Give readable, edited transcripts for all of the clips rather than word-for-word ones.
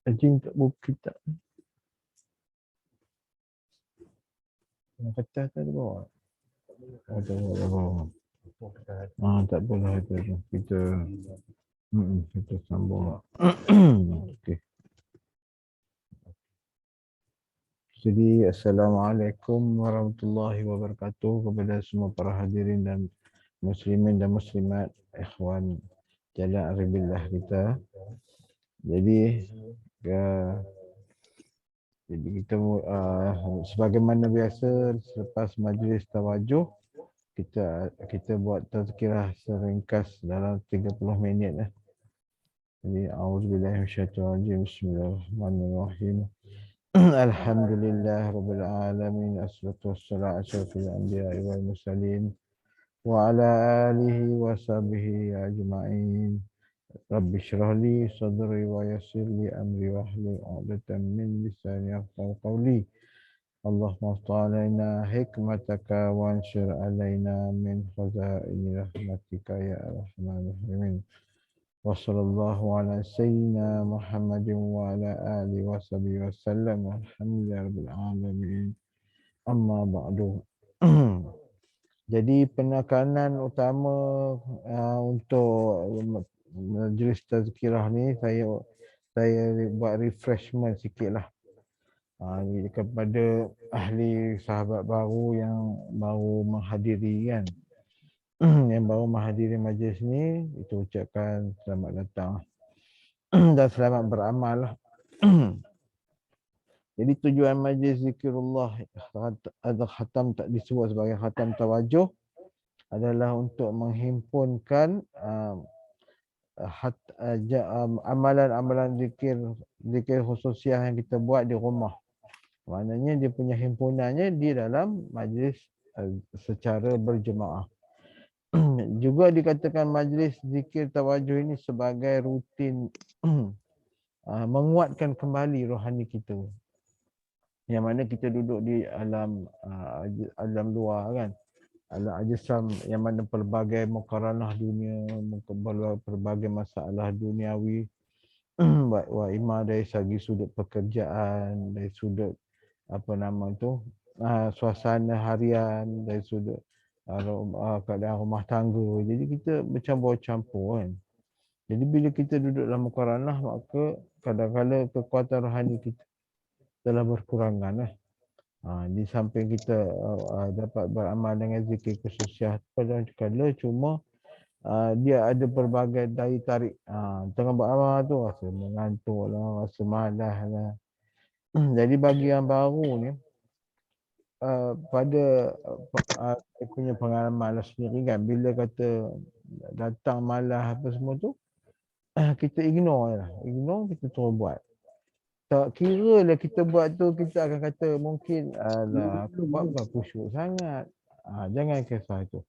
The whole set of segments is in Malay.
Ajin tak buku tak. Yang kata tu bawa. Oh, tak bawa. Tak boleh itu. Kita kita sambung. Okey. Jadi Assalamualaikum warahmatullahi wabarakatuh kepada semua para hadirin dan muslimin dan muslimat ikhwan jalan aribillah kita. Jadi kita sebagaimana biasa selepas majlis tawajuh kita buat tazkirah seringkas dalam 30 minit lah. Jadi auzubillahi minasyaitonir rajim. Bismillahirrahmanirrahim. Alhamdulillah rabbil alamin. Assalatu wassalamu ala asyrafil anbiya'i wal mursalin wa ala alihi wa sahbihi ajma'in. Rabbi shrah li sadri wa yassir li amri wahlul 'uqdatam min lisani yafqahu qawli. Allahumma afta'alaina hikmataka wa anshur alaina min khazaini rahmatika ya arhamar rahimin. Wa sallallahu ala sayyidina Muhammadin wa ala alihi wa sahbihi wa sallam. Alhamdulillahi rabbil alamin. Amma ba'du. Jadi penekanan utama untuk majlis tazkirah ni saya buat refreshment sikit lah. Kepada ahli sahabat baru yang baru menghadiri kan. Yang baru menghadiri majlis ni, kita ucapkan selamat datang dan selamat beramal lah. Jadi tujuan majlis zikrullah khatam tak disebut sebagai khatam tawajuh adalah untuk menghimpunkan amalan-amalan zikir khususiah yang kita buat di rumah. Maknanya dia punya himpunannya di dalam majlis secara berjemaah. Juga dikatakan majlis zikir tawajuh ini sebagai rutin menguatkan kembali rohani kita. Yang mana kita duduk di alam luar kan. Alam ajsam yang mana pelbagai mukaranah dunia, pelbagai masalah duniawi. Wa imma dari segi sudut pekerjaan, dari sudut suasana harian, dari sudut keadaan rumah tangga. Jadi kita bercampur-campur kan. Jadi bila kita duduk dalam mukaranah, maka kadang-kadang kekuatan rohani kita telah berkurangan lah. Di samping kita dapat beramal dengan zikir khususiah, kadang-kadang cuma dia ada pelbagai daya tarik. Tengah beramal tu rasa mengantuk lah, rasa malas lah. Jadi bagi yang baru ni, pada saya punya pengalaman sendiri kan, bila kata datang malas apa semua tu, kita ignore lah. Kita terus buat. Tak kira lah kita buat tu, kita akan kata mungkin alah aku buat bukan khusyuk sangat. Jangan kisah tu.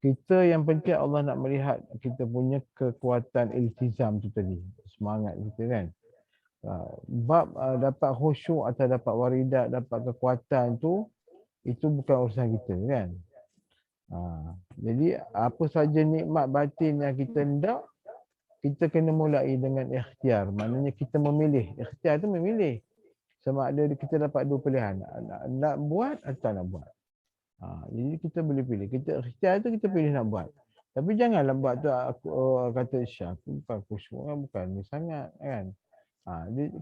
Kita yang penting Allah nak melihat kita punya kekuatan iltizam tu tadi. Semangat kita kan. Bab dapat khusyuk atau dapat waridat, dapat kekuatan tu, itu bukan urusan kita kan. Jadi apa saja nikmat batin yang kita hendak, kita kena mulai dengan ikhtiar. Maknanya kita memilih. Ikhtiar tu memilih. Sama ada kita dapat dua pilihan. Nak buat atau nak buat. Jadi kita boleh pilih. Kita ikhtiar tu kita pilih nak buat. Tapi janganlah buat tu aku kata Syah, aku bukan khusyuk kan, bukan ni sangat kan.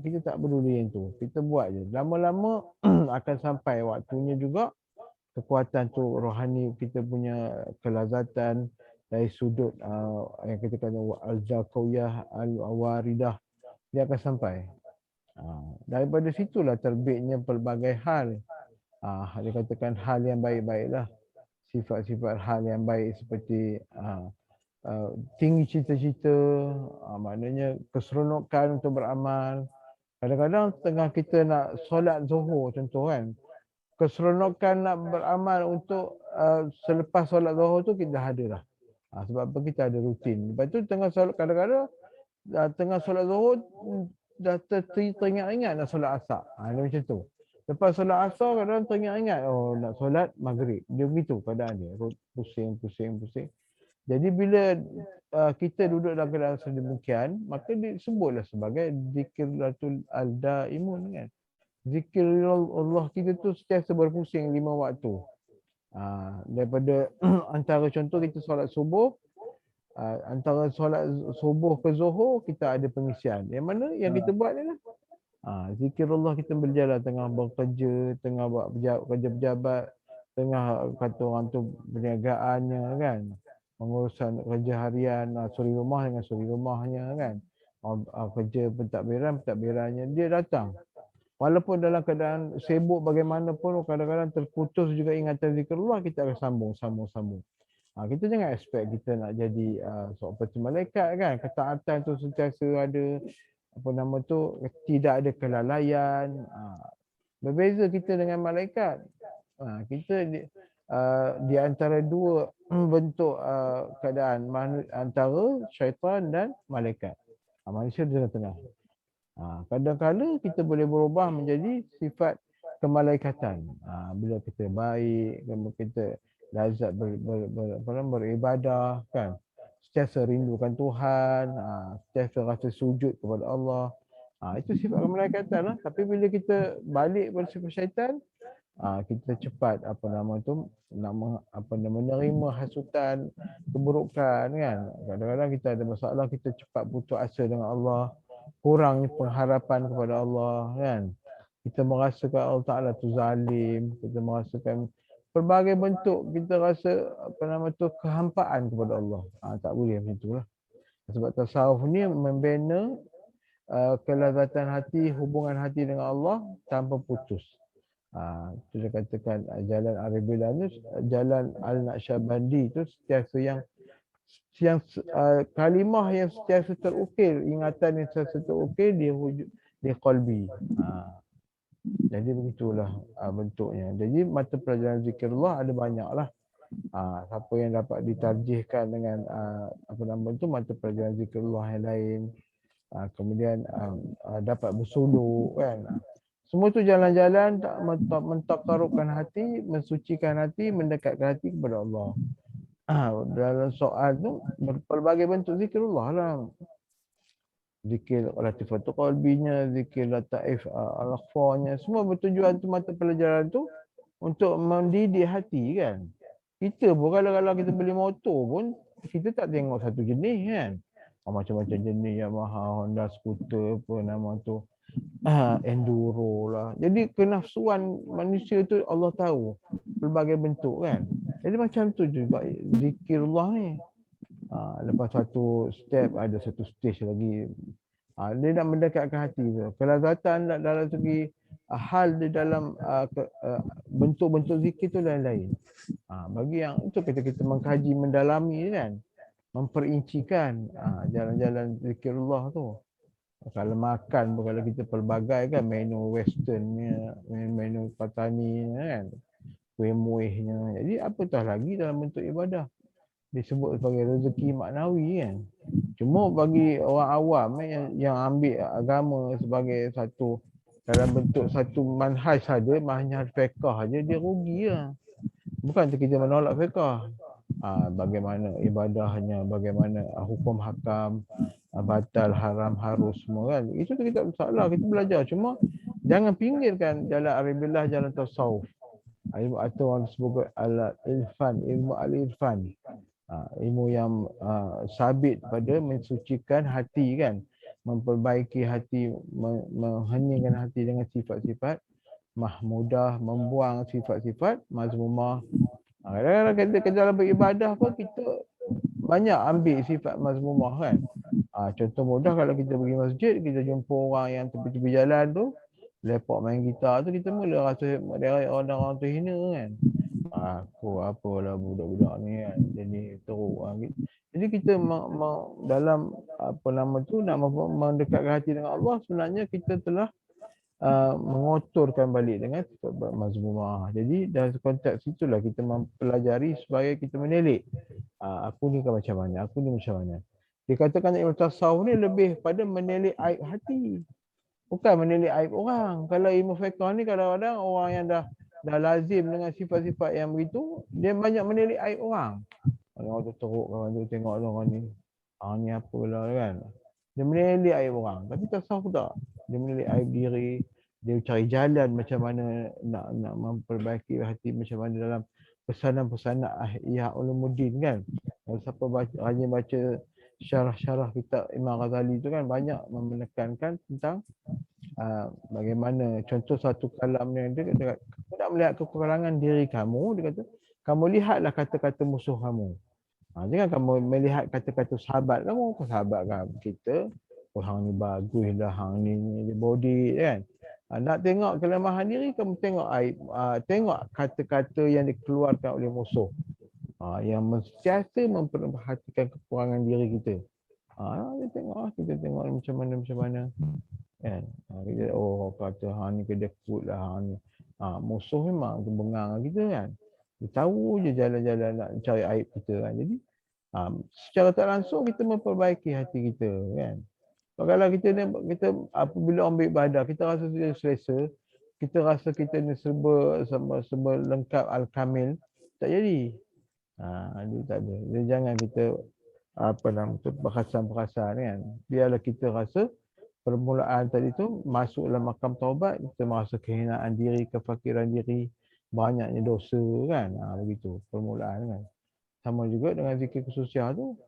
Kita tak peduli yang tu. Kita buat je. Lama-lama akan sampai waktunya juga kekuatan tu rohani kita punya kelazatan dari sudut yang kita kata al-zakawiyah al-waridah, dia akan sampai. Daripada situlah terbitnya pelbagai hal. Dia katakan hal yang baik-baiklah. Sifat-sifat hal yang baik seperti tinggi cita-cita, maknanya keseronokan untuk beramal. Kadang-kadang tengah kita nak solat zuhur contoh kan, keseronokan nak beramal untuk selepas solat zuhur tu kita dah ada dah. Sebab apa, kita ada rutin. Lepas tu tengah solat, kadang-kadang tengah solat zuhur dah teringat-ingat nak solat asar. Dia macam tu. Lepas solat asar kadang teringat-ingat nak solat maghrib. Dia begitu keadaan dia. Pusing. Jadi bila kita duduk dalam keadaan sedemikian, maka disebutlah sebagai zikratul al-daimun kan. Zikir Allah kita tu sentiasa berpusing 5 waktu. Daripada antara contoh kita solat subuh, antara solat subuh ke zuhur kita ada pengisian. Yang mana yang kita buat ni lah. Zikirullah kita berjalan tengah bekerja, tengah buat kerja pejabat, tengah kata orang tu perniagaannya kan. Pengurusan kerja harian, suri rumah dengan suri rumahnya kan. Kerja pentadbirannya dia datang. Walaupun dalam keadaan sibuk bagaimanapun, kadang-kadang terputus juga ingatan zikrullah, kita akan sambung. Kita jangan expect kita nak jadi seperti malaikat kan. Ketaatan tu sentiasa ada, tidak ada kelalaian. Berbeza kita dengan malaikat. Kita di antara dua bentuk keadaan antara syaitan dan malaikat. Manusia di tengah-tengah. Kadang-kadang kita boleh berubah menjadi sifat kemalaikatan. Bila kita baik, bila kita lazat beribadah kan. Sentiasa rindukan Tuhan, sentiasa rasa sujud kepada Allah. Itu sifat kemalaikatan lah. Tapi bila kita balik pada sifat syaitan, kita cepat menerima hasutan keburukan kan. Kadang-kadang kita ada masalah, kita cepat putus asa dengan Allah, kurang pengharapan kepada Allah kan. Kita merasakan Allah Ta'ala tu zalim, kita merasakan pelbagai bentuk kita rasa kehampaan kepada Allah. Tak boleh macam itulah. Sebab tasawuf ni membina kelazatan hati, hubungan hati dengan Allah tanpa putus. Itu dia katakan jalan Arabillah ni, jalan Al-Naqsyabandi tu sentiasa yang kalimah yang sentiasa terukir, ingatan yang sentiasa terukir di qalbi. Jadi begitulah bentuknya. Jadi mata pelajaran zikrullah ada banyaklah. Siapa yang dapat ditarjihkan dengan mata pelajaran zikrullah yang lain, kemudian dapat bersuluk kan. Semua tu jalan-jalan mentakarubkan hati, mensucikan hati, mendekatkan hati kepada Allah. Dalam soal tu berbagai bentuk zikrullah lah. Zikir latifatul qalbinya, zikir lataif al-akhfanya, semua bertujuan tu mata pelajaran tu untuk mendidik hati kan. Kita pun kalau kita beli motor pun kita tak tengok satu jenis kan. Macam-macam jenis, Yamaha, Honda, skuter apa nama tu. Enduro lah. Jadi kenafsuan manusia tu Allah tahu pelbagai bentuk kan. Jadi macam tu juga zikirullah ni. Lepas satu step ada satu stage lagi. Dia nak mendekatkan hati tu. Kelazatan dalam segi hal di dalam bentuk-bentuk zikir tu lain-lain. Bagi yang itu kita mengkaji, mendalami kan. Memperincikan jalan-jalan zikirullah tu. Kalau makan pun kalau kita pelbagai kan, menu westernnya, menu patani kan, kuih muihnya. Jadi apatah lagi dalam bentuk ibadah. Disebut sebagai rezeki maknawi kan. Cuma bagi orang awam yang ambil agama sebagai satu dalam bentuk satu manhaj saja, manhaj fiqh saja, dia rugi lah. Bukan kita menolak fiqh. Bagaimana ibadahnya, bagaimana hukum hakam, batal, haram, harus semua kan. Itu kita tak masalah, kita belajar. Cuma jangan pinggirkan jalan Arabillah, jalan tasawuf. Atau orang sebut al-irfan, ilmu al-irfan. Ilmu yang sabit pada mensucikan hati kan. Memperbaiki hati, mengheningkan hati dengan sifat-sifat mahmudah, membuang sifat-sifat mazmumah. Kadang-kadang kita ke dalam beribadah pun kita banyak ambil sifat mazmumah kan. Contoh mudah, kalau kita pergi masjid, kita jumpa orang yang tepi-tepi jalan tu lepak main gitar tu, kita mula rasa orang tu hina kan. Aku apalah budak-budak ni kan, jadi teruk gitu. Jadi kita dalam nak mendekatkan hati dengan Allah, sebenarnya kita telah mengotorkan balik dengan sifat mazmumah. Jadi dalam konteks itulah kita mempelajari supaya kita menilik aku ni kan macam mana, aku ni macam mana. Dikatakan ilmu tasawuf ni lebih pada menilik aib hati, bukan menilik aib orang. Kalau ilmu fiqh ni kadang-kadang orang yang dah lazim dengan sifat-sifat yang begitu, dia banyak menilik aib orang. Orang tu teruk, orang tu tengok orang ni. Ni apalah kan. Dia menilik aib orang. Tapi tasawuf tak. Dia menilik aib diri. Dia cari jalan macam mana nak memperbaiki hati macam mana dalam pesanan-pesanan Ihya Ulumuddin kan. Kalau siapa hanya baca syarah-syarah kitab Imam Ghazali tu kan banyak menekankan tentang bagaimana contoh satu kalam yang dia kata, kamu nak melihat kekurangan diri kamu, dia kata, kamu lihatlah kata-kata musuh kamu. Jangan kamu melihat kata-kata sahabat kamu, sahabat kita, hang ni bagus lah, hang ni body kan. Nak tengok kelemahan diri, kamu tengok aib, tengok kata-kata yang dikeluarkan oleh musuh. Yang sentiasa memperhatikan kekurangan diri kita. Kita tengok macam mana. Kan? Kita kata hang ni kedekut lah, hang ni. Musuh memang bengang kita kan. Dia tahu je jalan-jalan nak cari aib kita kan. Jadi secara tak langsung kita memperbaiki hati kita kan. Kalau kita apabila ambil ibadah, kita rasa selesa, kita rasa kita ni serba lengkap al-kamil, tak jadi. Dia tak ada. Dia jangan kita perasaan-perasaan kan. Biarlah kita rasa permulaan tadi tu masuk dalam makam taubat, kita merasa kehinaan diri, kefakiran diri, banyaknya dosa kan. Begitu permulaan kan. Sama juga dengan zikir khususiyah tu.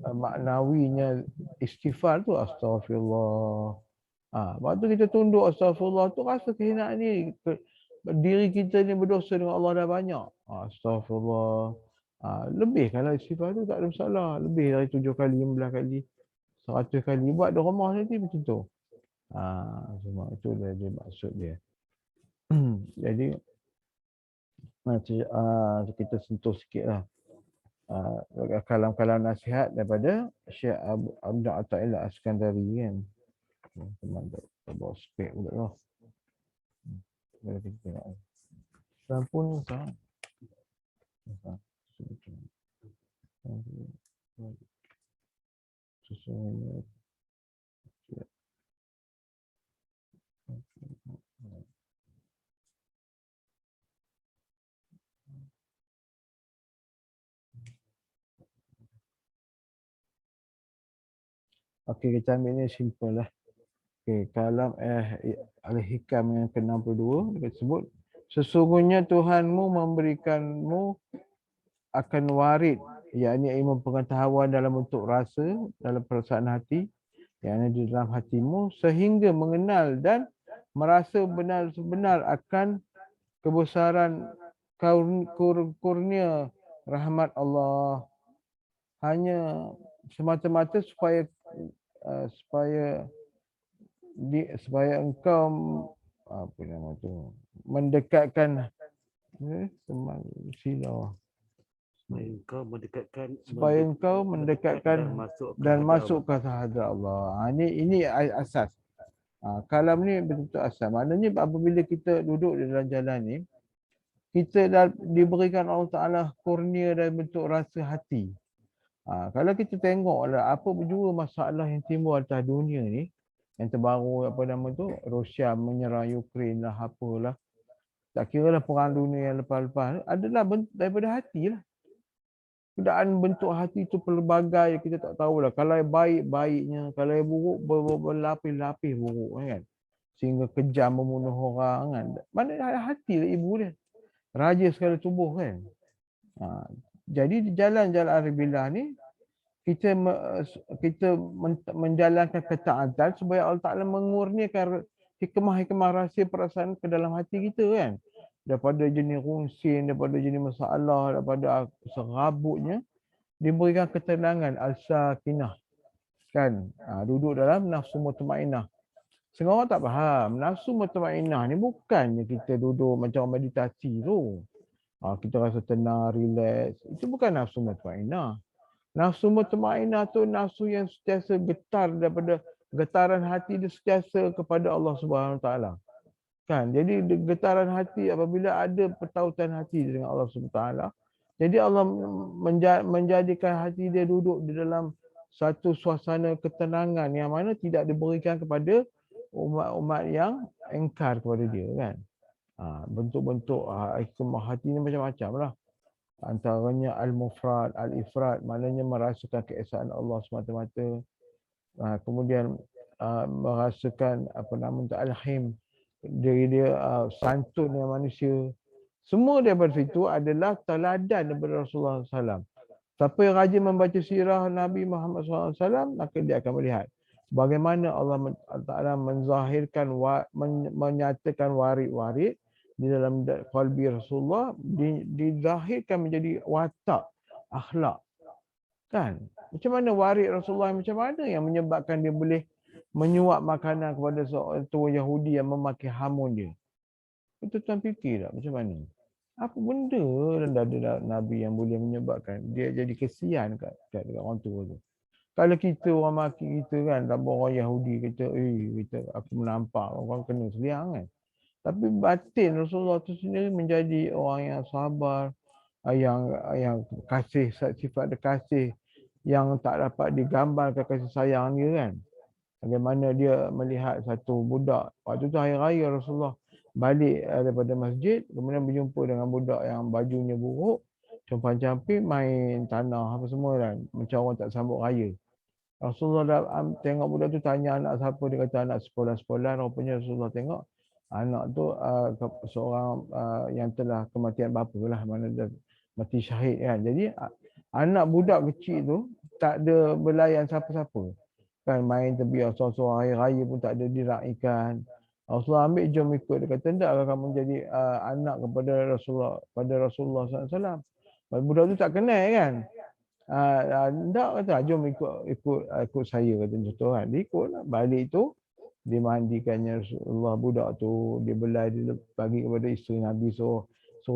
Maknawinya istighfar tu astaghfirullah. Waktu kita tunduk astaghfirullah tu rasa kehinaan diri kita ni berdosa dengan Allah dah banyak. Astaghfirullah. Lebih kalau istighfar tu tak ada masalah. Lebih dari 7 kali, 15 kali, 100 kali. Buat di rumah nanti macam tu. Semua itu dia maksud dia. Jadi kita sentuh sikit lah. Kalam-kalam nasihat daripada Syekh Abdul Atta'illah Askandari kan. Teman tak bawa spek pula lah. Boleh kita tengok. Sampun sah. Susunya. Okey, kita ambil ni simple lah. Okey, kalam Al-Hikam yang ke-62 dia sebut, sesungguhnya Tuhanmu memberikanmu akan warid, yakni ilmu pengetahuan dalam bentuk rasa, dalam perasaan hati, yang ada di dalam hatimu, sehingga mengenal dan merasa benar-benar akan kebesaran kurnia rahmat Allah. Hanya semata-mata supaya engkau mendekatkan supaya engkau mendekatkan dan masuk ke hadirat Allah. Ini asas. Kalam ni betul-betul asas. Maknanya apabila kita duduk di dalam jalan ni, kita dah diberikan Allah Ta'ala kurnia dan bentuk rasa hati. Kalau kita tengoklah apa jua masalah yang timbul atas dunia ni, yang terbaru apa nama tu, Rusia menyerang Ukraine lah, apalah. Tak kira lah perang dunia yang lepas-lepas adalah daripada hati lah. Keadaan bentuk hati tu pelbagai kita tak tahulah. Kalau yang baik, baiknya. Kalau yang buruk, berlapis-lapis buruk kan. Sehingga kejam membunuh orang kan. Mana hati lah ibu dia. Raja segala tubuh kan. Jadi di jalan-jalan Aribillah ni, kita menjalankan ketaatan supaya Allah Ta'ala mengurniakan hikmah-hikmah rahsia perasaan ke dalam hati kita kan. Daripada jenis rungsin, daripada jenis masalah, daripada serabutnya, diberikan ketenangan al-sakinah kan. Duduk dalam nafsu mutmainnah. Setengah orang tak faham, nafsu mutmainnah ni bukannya kita duduk macam meditasi tu. Kita rasa tenang, relax. Itu bukan nafsu mutmainnah. Nafsu mutmainnah tu nafsu yang sentiasa getar, daripada getaran hati dia sentiasa kepada Allah Subhanahu Wa Taala. Kan? Jadi getaran hati apabila ada pertautan hati dengan Allah Subhanahu Wa Taala. Jadi Allah menjadikan hati dia duduk di dalam satu suasana ketenangan yang mana tidak diberikan kepada umat-umat yang engkar kepada dia kan. Bentuk-bentuk hikmah hati ni macam-macam lah. Antaranya al-mufrad, al-ifrad, maknanya merasakan keesaan Allah semata-mata. Kemudian merasakan apa nama tu al-him, dia santun dengan manusia. Semua daripada situ adalah teladan daripada Rasulullah SAW. Siapa yang rajin membaca sirah Nabi Muhammad SAW, maka dia akan melihat bagaimana Allah Ta'ala menzahirkan, menyatakan warid-warid di dalam qalbi Rasulullah, dizahirkan menjadi watak, akhlak. Kan? Macam mana warid Rasulullah, macam mana yang menyebabkan dia boleh menyuap makanan kepada seorang tua Yahudi yang memakai hamun dia. Itu tuan fikir tak macam mana? Apa benda dalam dada Nabi yang boleh menyebabkan dia jadi kesian kat orang tua tu. Kalau kita orang maki kita kan, tambah orang Yahudi kata, aku menampak orang kena seliang kan. Tapi batin Rasulullah tu sendiri menjadi orang yang sabar, yang kasih, sifat dia kasih yang tak dapat digambarkan kasih sayang dia kan. Bagaimana dia melihat satu budak, waktu tu hari raya Rasulullah balik daripada masjid, kemudian berjumpa dengan budak yang bajunya buruk, compang-camping main tanah apa semua kan, macam orang tak sambut raya. Rasulullah dah tengok budak tu, tanya anak siapa, dia kata anak sekolah-sekolah. Rupanya Rasulullah tengok anak tu seorang yang telah kematian bapa lah, mana dah mati syahid kan. Jadi anak budak kecil tu tak ada belayan siapa-siapa. Kan main terbiar seorang-seorang, hari raya pun tak ada diraikan. Rasulullah ambil, jom ikut. Dia kata, tak kamu jadi anak kepada Rasulullah SAW. Budak tu tak kenal kan. Tak kata, jom ikut saya, kata contoh kan. Dia ikut lah. Balik tu, dia mandikannya Rasulullah budak tu. Dia belai, dia bagi kepada isteri Nabi, suruh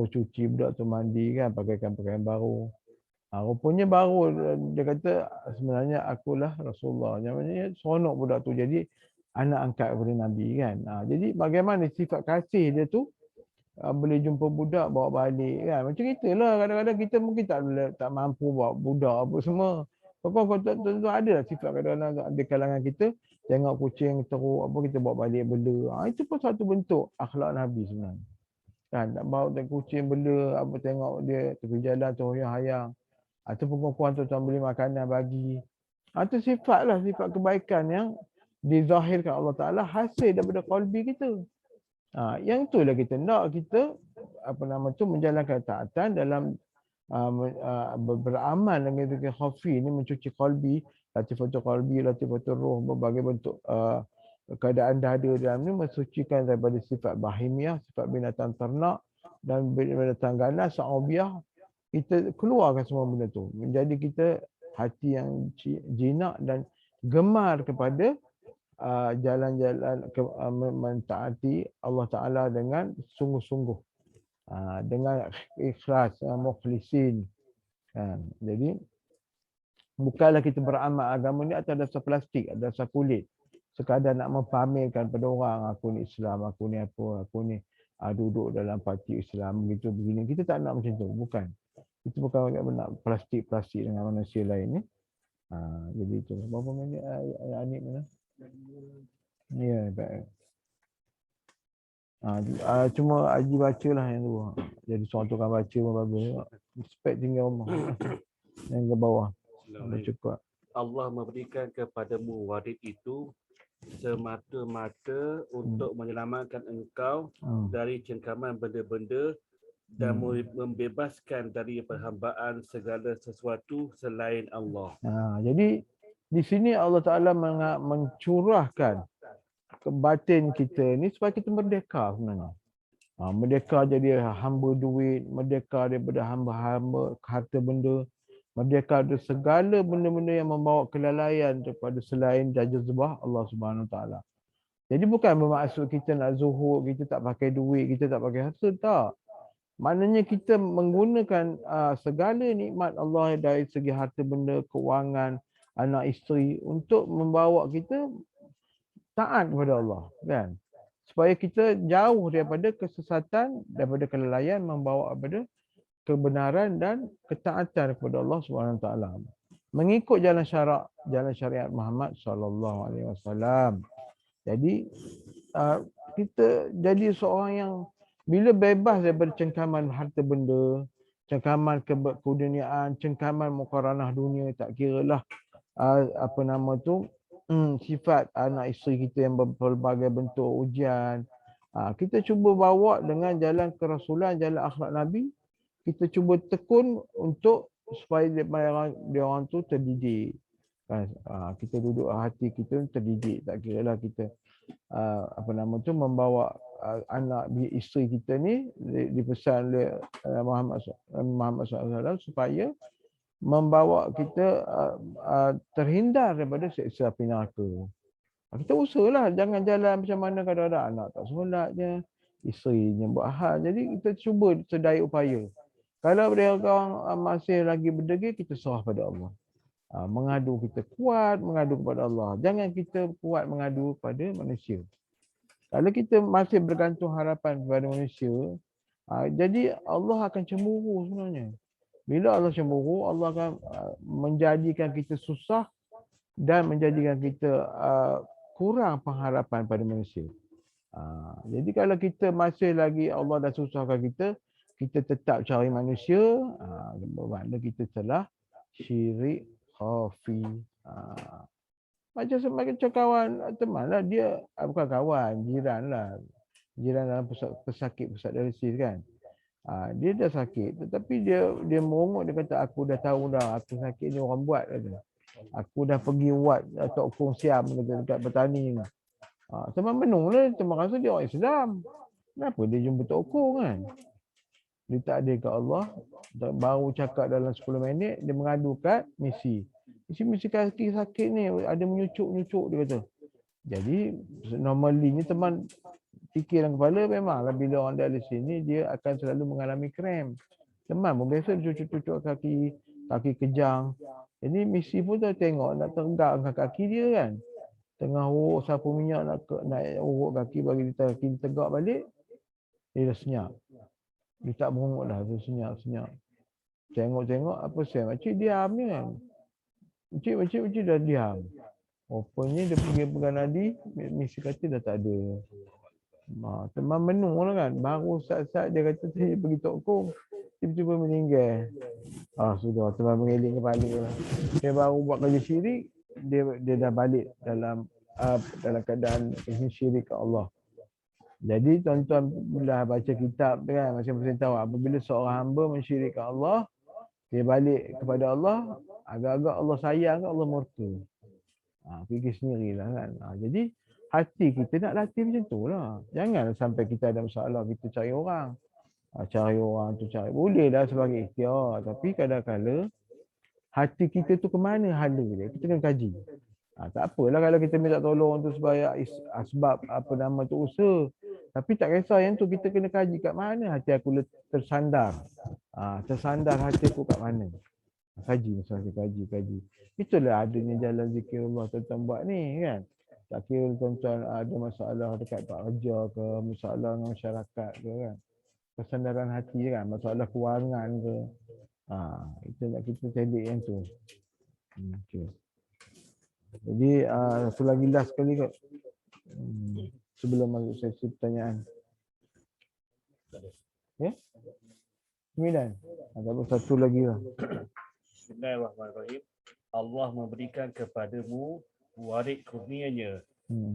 cuci budak tu, mandi kan, pakaikan pakaian baru. Rupanya baru dia kata sebenarnya akulah Rasulullah. Namanya seronok budak tu jadi anak angkat kepada Nabi kan. Jadi bagaimana sifat kasih dia tu boleh jumpa budak bawa balik kan. Macam kita lah, kadang-kadang kita mungkin tak mampu bawa budak apa semua. Kau tentu ada sifat kadang-kadang di kalangan kita, tengok kucing teruk apa kita bawa balik bela. Itu pun satu bentuk akhlak Nabi sebenarnya. Kan tak bawa kucing bela apa, tengok dia tepi jalan terhoyang-hayang. Ataupun perempuan tu tuan beli makanan bagi. Itu sifatlah, sifat kebaikan yang dizahirkan Allah Ta'ala hasil daripada qalbi kita. Yang itulah kita nak, kita menjalankan taatan dalam beramal dengan zikir khafi ni, mencuci qalbi, latifatul qalbi, latifatul ruh, berbagai bentuk keadaan dada dalam ni, mensucikan daripada sifat bahimiah, sifat binatang ternak dan binatang ganas, sa'ubiyah. Kita keluarkan semua benda tu, menjadi kita hati yang jinak dan gemar kepada jalan-jalan mentaati Allah Ta'ala dengan sungguh-sungguh, dengan ikhlas, mukhlisin. Jadi bukanlah kita beramal agama ni atas dasar plastik, atas dasar kulit, sekadar nak mempamerkan pada orang, aku ni Islam, aku ni apa, aku ni duduk dalam parti Islam begitu begini. Kita tak nak macam tu, bukan. Itu bukan nak plastik-plastik dengan manusia lain ni. Jadi itu. Berapa minit Anik mana? Ya, baik. Cuma Haji bacalah yang tu. Jadi seorang tukang baca pun bagus. Spek tinggal rumah. Yang ke bawah. Cukup. Allah memberikan kepadamu warid itu semata-mata untuk menyelamatkan engkau dari cengkaman benda-benda dan membebaskan dari perhambaan segala sesuatu selain Allah. Jadi di sini Allah Ta'ala mencurahkan ke batin kita ni supaya kita merdeka sebenarnya. Merdeka jadi hamba duit, merdeka daripada hamba-hamba harta benda, merdeka dari segala benda-benda yang membawa kelalaian kepada selain jazbah Allah Subhanahu Ta'ala. Jadi bukan bermaksud kita nak zuhud, kita tak pakai duit, kita tak pakai harta, tak. Maknanya kita menggunakan segala nikmat Allah dari segi harta benda, keuangan, anak isteri untuk membawa kita taat kepada Allah, kan? Supaya kita jauh daripada kesesatan, daripada kelalaian, membawa kepada kebenaran dan ketaatan kepada Allah Subhanahu Taala. Mengikut jalan syariat Muhammad sallallahu alaihi wasallam. Jadi kita jadi seorang yang bila bebas daripada cengkaman harta benda, cengkaman keduniaan, cengkaman mukaranah dunia, tak kira lah apa nama tu, sifat anak isteri kita yang berbagai bentuk ujian. Kita cuba bawa dengan jalan kerasulan, jalan akhlak Nabi. Kita cuba tekun untuk supaya dia orang tu terdidik. Kita duduk hati kita terdidik, tak kira lah kita apa nama tu membawa anak isteri kita ni dipesan oleh Muhammad SAW supaya membawa kita terhindar daripada seksa api neraka. Kita usahalah jangan jalan macam mana kadang-kadang anak tak solatnya, isterinya buat hal. Jadi kita cuba sedaya upaya. Kalau dia orang masih lagi berdegil, kita serah pada Allah. Mengadu kita kuat, mengadu kepada Allah. Jangan kita kuat mengadu kepada manusia. Kalau kita masih bergantung harapan kepada manusia, jadi Allah akan cemburu sebenarnya. Bila Allah cemburu, Allah akan menjadikan kita susah dan menjadikan kita kurang pengharapan pada manusia. Jadi kalau kita masih lagi Allah dah susahkan kita tetap cari manusia, bermakna kita telah syirik khafi. Macam kawan teman lah, dia bukan kawan, jiran lah. Jiran dalam pesakit pusat dialisis kan. Dia dah sakit tetapi dia merungut, dia kata aku dah tahu dah aku sakit ni orang buat kata. Aku dah pergi buat Tok Kong Siam kata dekat petani ni. Teman menung lah, teman rasa dia orang Islam. Kenapa dia jumpa Tok Kong kan? Dia tak ada kat Allah, baru cakap dalam 10 minit dia mengadu kat misi. Misi kaki sakit ni ada menyucuk-nyucuk dia kata. Jadi normally ni teman fikir dalam kepala memanglah bila orang dialisis ni dia akan selalu mengalami krem. Teman pun biasa cucuk-cucuk kaki kejang. Jadi misi pun dah tengok nak tenggak kaki dia kan. Tengah urut sapu minyak nak urut kaki bagi dia kaki tegak balik. Dia dah senyap. Dia tak berungut dah, dia senyap. Tengok-tengok apa saya makcik diam ni kan. Makcik dah diam. Rupanya dia pergi pegang nadi, misi kata dah tak ada. Teman menung lah kan. Baru saat-saat dia kata saya pergi Tok Kong, tiba-tiba meninggal. Sudah teman mengeling kepala lah. Dia baru buat kerja syirik, dia dah balik dalam keadaan syirik ke Allah. Jadi tuan-tuan bila baca kitab kan, masing-masing tahu apabila seorang hamba mensyirikkan Allah, dia balik kepada Allah, agak-agak Allah sayang ke Allah murka. Fikir sendirilah kan. Jadi hati kita nak latih macam tu lah. Jangan sampai kita ada masalah, kita cari orang. Cari orang tu cari. Boleh dah sebagai ikhtiar. Tapi kadang-kadang hati kita tu ke mana hala dia. Kita kena kaji. Tak apalah kalau kita minta tolong tu sebagai sebab apa nama tu usaha. Tapi tak kisah yang tu kita kena kaji kat mana hati aku tersandar. Tersandar hati aku kat mana. Kaji masalah kaji. Itulah adanya jalan zikirullah tuan-tuan buat ni kan. Tak kira tuan-tuan ada masalah dekat tak kerja ke, masalah dengan masyarakat ke kan. Kesandaran hati kan, masalah kewangan ke. Itu nak kita cedek yang tu. Okay. Jadi satu lagi last sekali kot. Sebelum masuk sesi pertanyaan. Ya? 9. Ada satu lagi lah. Bismillahirrahmanirrahim. Allah memberikan kepadamu warik kurnianya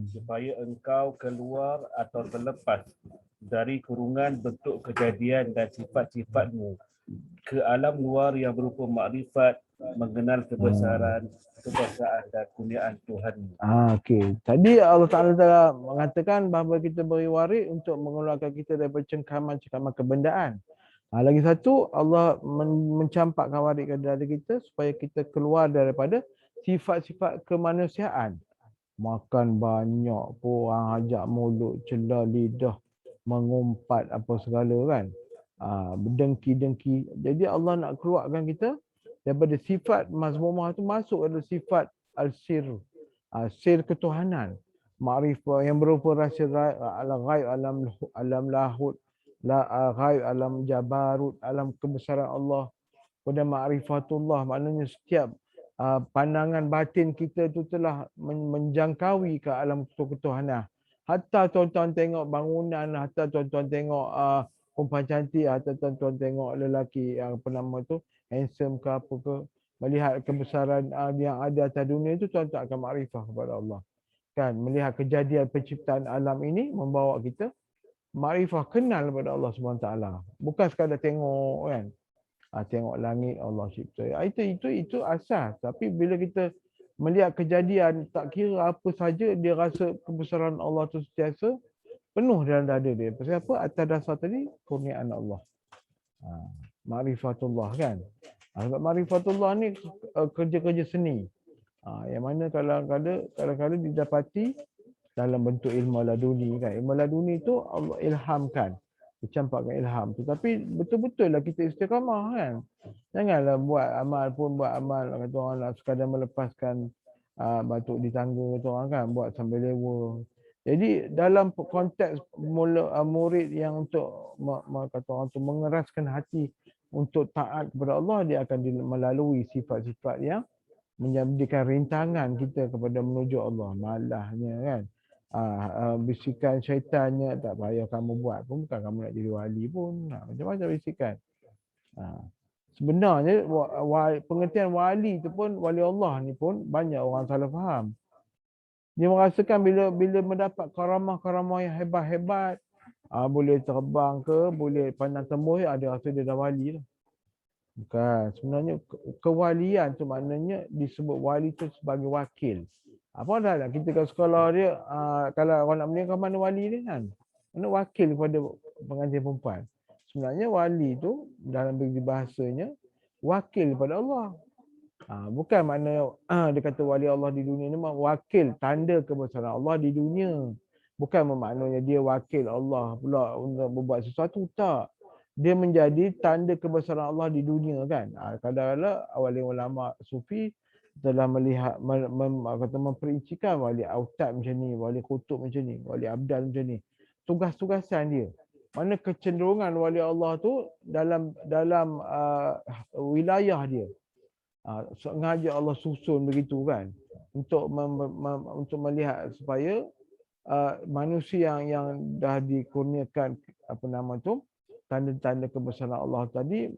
supaya engkau keluar atau terlepas dari kurungan bentuk kejadian dan sifat-sifatmu ke alam luar yang berupa makrifat, mengenal kebesaran, kekuasaan dan kurniaan Tuhanmu. Okey. Tadi Allah Ta'ala mengatakan bahawa kita beri warik untuk mengeluarkan kita daripada cengkaman-cengkaman kebendaan. Lagi satu, Allah mencampakkan warik ke diri kita supaya kita keluar daripada sifat-sifat kemanusiaan. Makan banyak, kurang ajak mulut, celah lidah, mengumpat apa segala kan. Berdengki-dengki. Jadi Allah nak keluarkan kita daripada sifat mazmumah tu masuk pada sifat al-sir. Sir ketuhanan. Ma'rifah yang berupa rahsia al-ghaib, alam lahut, ghaib, alam jabarut, alam kebesaran Allah. Pada ma'rifatullah, maknanya setiap pandangan batin kita tu telah menjangkaui ke alam ketuhanan. Hatta tuan-tuan tengok bangunan, hatta tuan-tuan tengok perempuan cantik atau tuan-tuan tengok lelaki yang apa nama tu handsome ke apa ke, melihat kebesaran yang ada atas dunia itu, tuan tak akan makrifah kepada Allah. Kan, melihat kejadian penciptaan alam ini membawa kita makrifah, kenal kepada Allah SWT. Bukan sekadar tengok kan. Tengok langit Allah cipta. Itu asas. Tapi bila kita melihat kejadian, tak kira apa saja, dia rasa kebesaran Allah tu sentiasa penuh dalam dada dia. Pasal apa? Atas dasar tadi kurniaan Allah. Ma'rifatullah kan. Sebab ma'rifatullah ni kerja-kerja seni. Yang mana kadang-kadang didapati dalam bentuk ilmu laduni kan. Ilmu laduni tu Allah ilhamkan. Dicampakkan ilham. Tetapi betul-betul lah kita istiqamah kan. Janganlah buat amal kata orang nak sekadar melepaskan batuk di tangga kata orang kan, buat sambil lewa. Jadi dalam konteks murid yang untuk kata orang tu mengeraskan hati untuk taat kepada Allah, dia akan melalui sifat-sifat yang menjadikan rintangan kita kepada menuju Allah. Malahnya kan. Bisikan syaitannya, tak payah kamu buat pun, bukan kamu nak jadi wali pun. Macam-macam bisikan. Sebenarnya pengertian wali tu pun, wali Allah ni pun banyak orang salah faham. Dia merasakan bila mendapat karamah-karamah yang hebat-hebat, boleh terbang ke, boleh pandang tembus, dia rasa dia dah wali lah. Bukan. Sebenarnya kewalian tu maknanya disebut wali tu sebagai wakil. Apa dah kita kat sekolah dia, kalau orang nak menikah mana wali dia kan? Mana wakil kepada pengantin perempuan. Sebenarnya wali tu dalam bahasanya wakil kepada Allah. Bukan makna dia kata wali Allah di dunia ni, wakil tanda kebesaran Allah di dunia. Bukan bermaknanya dia wakil Allah pula untuk membuat sesuatu, tak. Dia menjadi tanda kebesaran Allah di dunia kan. Kadang-kadang awal ulama sufi telah melihat memperincikan wali autad macam ni, wali kutub macam ni, wali abdal macam ni. Tugas-tugasan dia. Mana kecenderungan wali Allah tu dalam wilayah dia. Sengaja Allah susun begitu kan, untuk melihat supaya manusia yang dah dikurniakan apa nama tu tanda-tanda kebesaran Allah tadi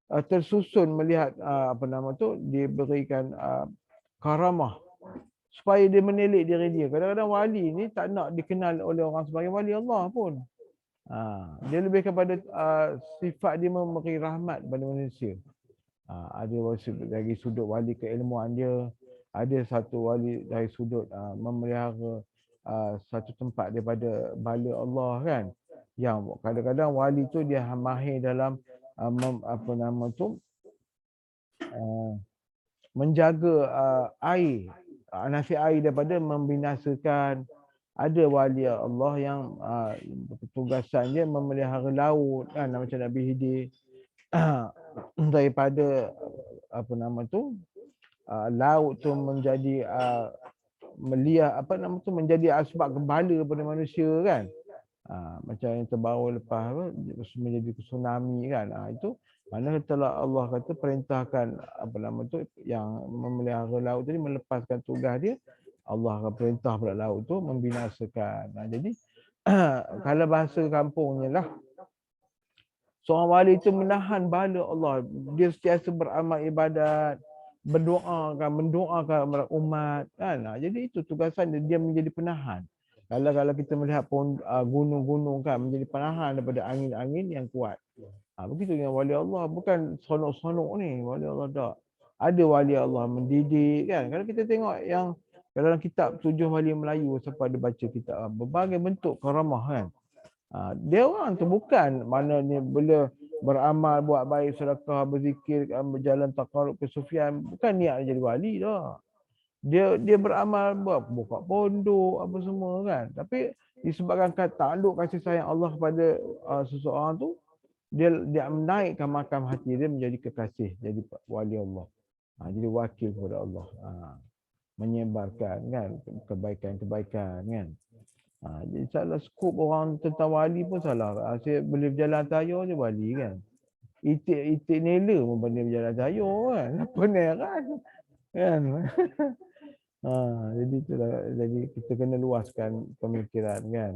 tersusun melihat apa nama tu diberikan karamah supaya dia menilik diri dia. Kadang-kadang wali ni tak nak dikenal oleh orang sebagai wali Allah pun. Dia lebih kepada sifat dia memberi rahmat kepada manusia. Ada dari sudut wali keilmuan dia, ada satu wali dari sudut memelihara satu tempat daripada bala Allah kan. Yang kadang-kadang wali tu dia mahir dalam apa nama tu menjaga air, nasib air daripada membinasakan. Ada wali Allah yang tugasan dia memelihara laut kan, macam Nabi Hidir. Daripada apa nama tu laut tu menjadi meliah apa nama tu menjadi asbab gembala kepada manusia kan. Macam yang terbaru lepas menjadi tsunami kan. Itu mana telah Allah kata perintahkan apa nama tu yang memelihara laut tadi melepaskan tugas dia, Allah akan perintah pula laut tu membinasakan. Jadi kalau bahasa kampungnya lah, seorang wali itu menahan bala Allah. Dia sentiasa beramal ibadat, mendoakan umat kan. Jadi itu tugasan dia menjadi penahan. Kalau kita melihat gunung-gunung kan menjadi penahan daripada angin-angin yang kuat. Begitu dengan wali Allah, bukan sonok-sonok ni wali Allah tak. Ada wali Allah mendidik kan. Kalau kita tengok yang dalam kitab 7 Wali Melayu, siapa ada baca kitab, berbagai bentuk karamah kan. Dia orang tu bukan maknanya bila beramal, buat baik, sedekah, berzikir, berjalan taqarrub kesufian, bukan niat jadi wali dah. Dia beramal, buka pondok apa semua kan. Tapi disebabkan takluk kasih sayang Allah kepada seseorang tu, dia menaikkan makam hati dia menjadi kekasih, jadi wali Allah. Jadi wakil kepada Allah. Menyebarkan kan kebaikan-kebaikan kan. Jadi salah skop orang tentang wali pun salah. Saya boleh berjalan atas je wali kan. Itik nela pun pandai berjalan atas kan. Apa ni kan. Jadi itulah, jadi kita kena luaskan pemikiran kan,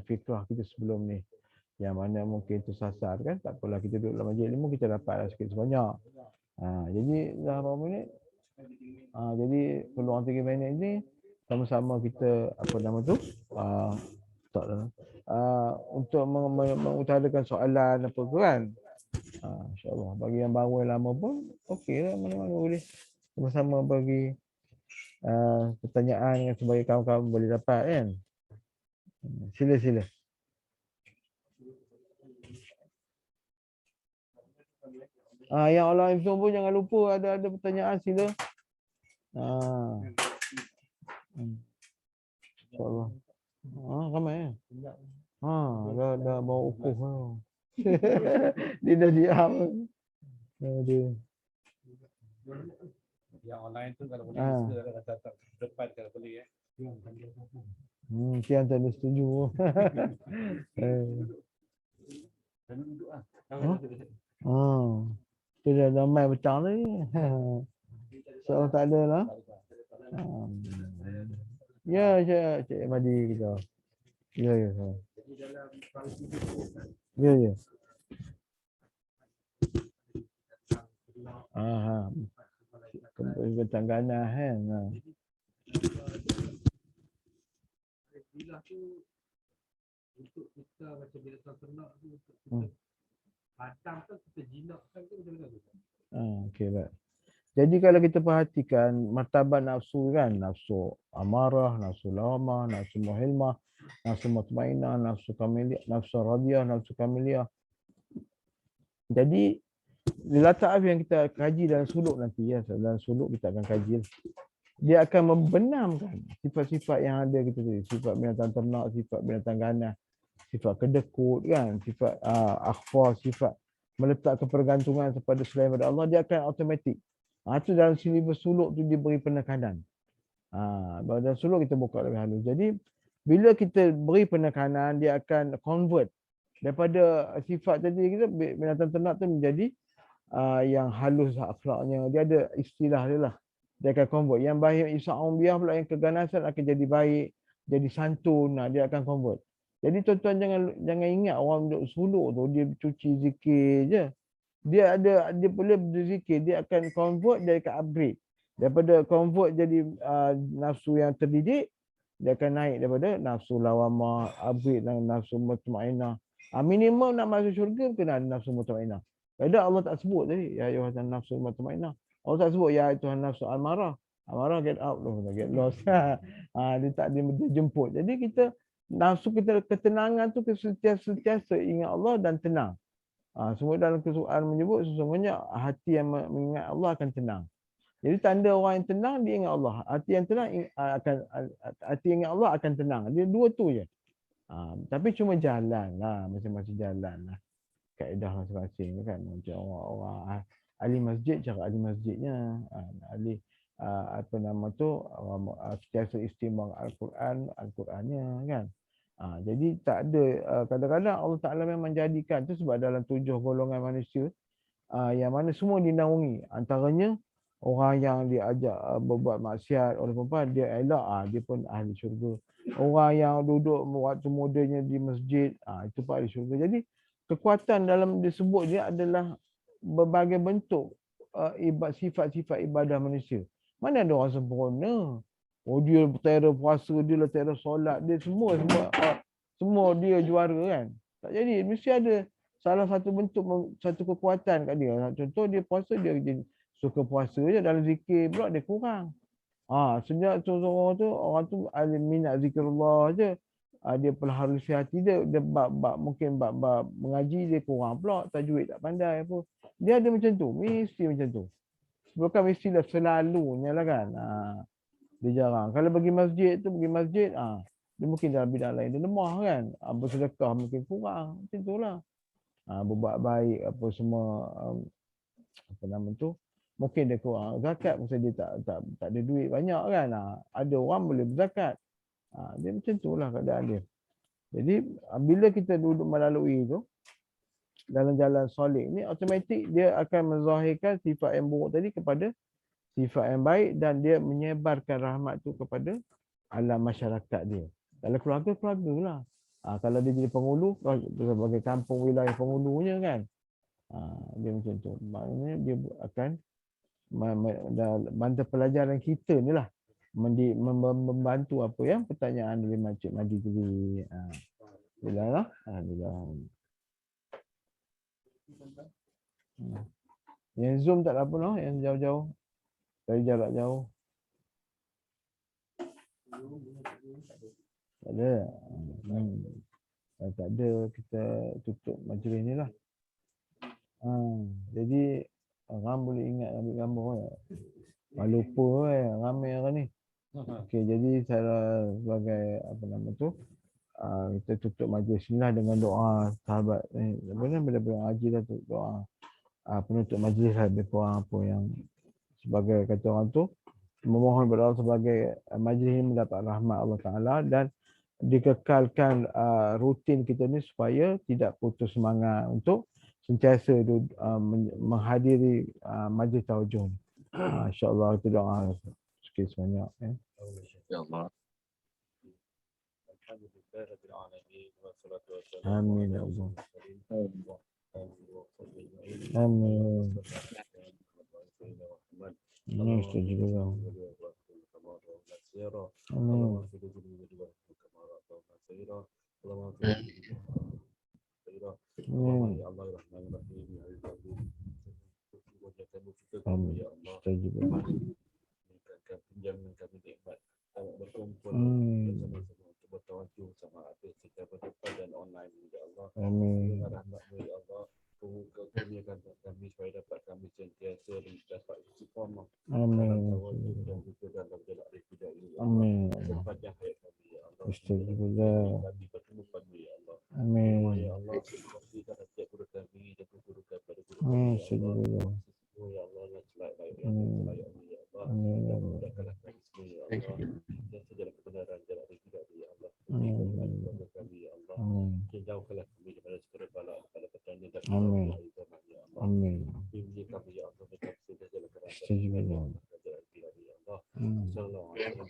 fikrah kita sebelum ni. yang mana mungkin tersasar kan, tak apalah, kita duduk dalam majlis ilmu kita dapat sikit sebanyak. Jadi dah berapa minit? Jadi peluang 3 minit ni sama-sama kita apa nama tu? Tak lah. Untuk mengutarakan soalan apa tu kan. InsyaAllah. Bagi yang baru yang lama pun okey lah, mana-mana boleh sama-sama bagi pertanyaan yang sebagai kawan-kawan boleh dapat kan. Sila. Yang online Zoom pun jangan lupa ada pertanyaan sila. InsyaAllah. Ramai ya. Dah bawa ukuh lah. Dia dah diam. Dia. Yang online tu kalau boleh datang depan kalau boleh ya. Kian tak ada setuju. Tu dah ramai petang ni. So tak ada lah. Ya, Cik Madi kita. Ya. Ya. Tentang ganah kan. Bila tu untuk kita macam binatang ternak tu untuk kita padam kan, kita jinakkan tu macam-macam. Okey, baik. Jadi kalau kita perhatikan martabat nafsu kan, nafsu amarah, nafsu lawamah, nafsu muhilmah, nafsu mutmainah, nafsu kamiliyah, nafsu radiyah, nafsu kamiliyah. Jadi lila ta'af yang kita kaji dalam suluk nanti ya, dalam suluk kita akan kaji. Dia akan membenamkan sifat-sifat yang ada kita tadi, sifat binatang ternak, sifat binatang ganah, sifat kedekut kan, sifat akhfar, sifat meletak kepergantungan kepada selain daripada Allah, dia akan automatik. Itu dalam silibus suluk tu diberi penekanan. Dalam suluk kita buka lebih halus. Jadi bila kita beri penekanan, dia akan convert daripada sifat tadi kita binatang ternak tu menjadi yang halus akhlaknya. Dia ada istilah dia lah. Dia akan convert. Yang baik isa'um biah pula, yang keganasan akan jadi baik, jadi santun. Dia akan convert. Jadi tuan-tuan jangan ingat orang duduk suluk tu dia cuci zikir je. Dia boleh berzikir, dia akan convert, dia akan upgrade. Daripada convert jadi nafsu yang terdidik, dia akan naik daripada nafsu lawamah, upgrade dengan nafsu mutmainah. Minimum nak masuk syurga kena ada nafsu mutmainah. Padahal Allah tak sebut tadi ya ayuhan nafsu mutmainah. Allah tak sebut ya ayuhan nafsu amarah. Amarah get out loh, get lost. Dia tak dia jemput. Jadi kita nafsu kita ketenangan tu sentiasa ingat Allah dan tenang. Semua dalam Quran menyebut sesungguhnya hati yang mengingat Allah akan tenang. Jadi tanda orang yang tenang dia ingat Allah. Hati yang tenang hati ingat Allah akan tenang. Dia dua tu je. Tapi cuma jalan lah, masing-masing jalan lah. Kaedah masing-masing kan. Macam orang ahli masjid cakap ahli masjidnya, ahli apa nama tu sentiasa istimewa Al-Qurannya kan. Jadi tak ada kadang-kadang Allah Ta'ala memang menjadikan tu sebab dalam 7 golongan manusia yang mana semua dinaungi. Antaranya orang yang diajak berbuat maksiat oleh perempuan, dia elak, dia pun ahli syurga. Orang yang duduk waktu mudanya di masjid, itu pun ahli syurga. Jadi kekuatan dalam disebut dia adalah berbagai bentuk sifat-sifat ibadah manusia. Mana ada orang sempurna? Dia teror puasa, dia teror solat, dia semua dia juara kan. Tak jadi, mesti ada salah satu bentuk satu kekuatan kat dia. Contoh dia puasa, dia suka puasa je, dalam zikir pula dia kurang. Sejak orang tu minat zikrullah je. Dia pelihara hati dia mungkin bab mengaji dia kurang pula, tajwid tak pandai apa. Dia ada macam tu, mesti macam tu. Bukan mestilah selalunya lah kan. Dia jarang. Kalau pergi masjid, dia mungkin dalam bidang lain dia lemah kan. Bersedekah mungkin kurang. Macam itulah. Berbuat baik apa semua apa nama tu, mungkin dia kurang. Zakat masa dia tak ada duit banyak kan. Ada orang boleh berzakat. Dia macam itulah keadaan dia. Jadi bila kita duduk melalui tu dalam jalan soleh ni, automatik dia akan menzahirkan sifat yang buruk tadi kepada sifat yang baik dan dia menyebarkan rahmat tu kepada alam masyarakat dia. Dalam keluarga lah. Kalau dia jadi penghulu, sebagai kampung wilayah penghulunya kan, dia macam tu. Maknanya dia akan bantu pelajaran kita ni lah, membantu apa yang pertanyaan dari Makcik Madi tadi. Alhamdulillah. Yang Zoom tak ada apa noh, yang jauh-jauh. Dari jarak jauh. Tak ada. Kalau tak ada, kita tutup majlis ni lah. Jadi orang boleh ingat ambil gambar. Lupa ramai orang ni. Okey, jadi saya sebagai apa nama tu, kita tutup majlis ni lah dengan doa sahabat ni. Benar benar haji dah tu doa. Penutup majlis lah lebih kurang apa yang sebagai kata orang tu, memohon kepada Allah sebagai majlis ini mendapat rahmat Allah Ta'ala dan dikekalkan rutin kita ni supaya tidak putus semangat untuk sentiasa menghadiri majlis tahajud. InsyaAllah kita doa sikit sebanyak. InsyaAllah. Amin ya Allah. Amin. Astagfirullah. Amin. Pinjaman kami nikmat berkumpul bersama-sama bertawajuh sama ada secara berdepan dan online ya Allah. Amin. Rahmat-Mu ya Allah. Kurniakan kami supaya dapat kami sentiasa dapat istiqamah. Amin. Dan juga dalam jalan tidak ini. Amin. Sepanjang hayat kami ya Allah. Astagfirullah. Kami bertemu pada ya Allah. Amin. Ya Allah, kasihkan setiap guru kami dan guru kepada guru Amin. kami. Astagfirullah. Ya Allah, yang selain ya Amin. Allah. Amin. Dan mudahkanlah kami semua ya Allah. Dan sejalan kebenaran jalan tidak ya Allah. Amin. Kepada kami ya Allah. Amin. Jauhkanlah kami daripada segala bala daripada petani dan Amin. ya Allah. Amin. Bimbing kami ya Allah dengan segala jalan kebenaran. Astagfirullah. Ya Allah. Amin. Assalamualaikum.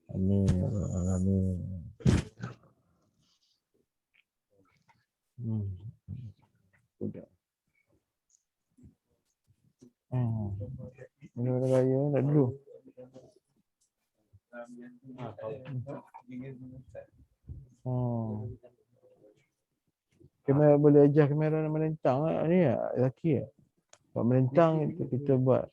Amin. Amin. Amin. Udah. Mana raya nak dulu. Kamera boleh ajar kamera melentang ni ya, lelaki ya. Buat melentang itu kita buat.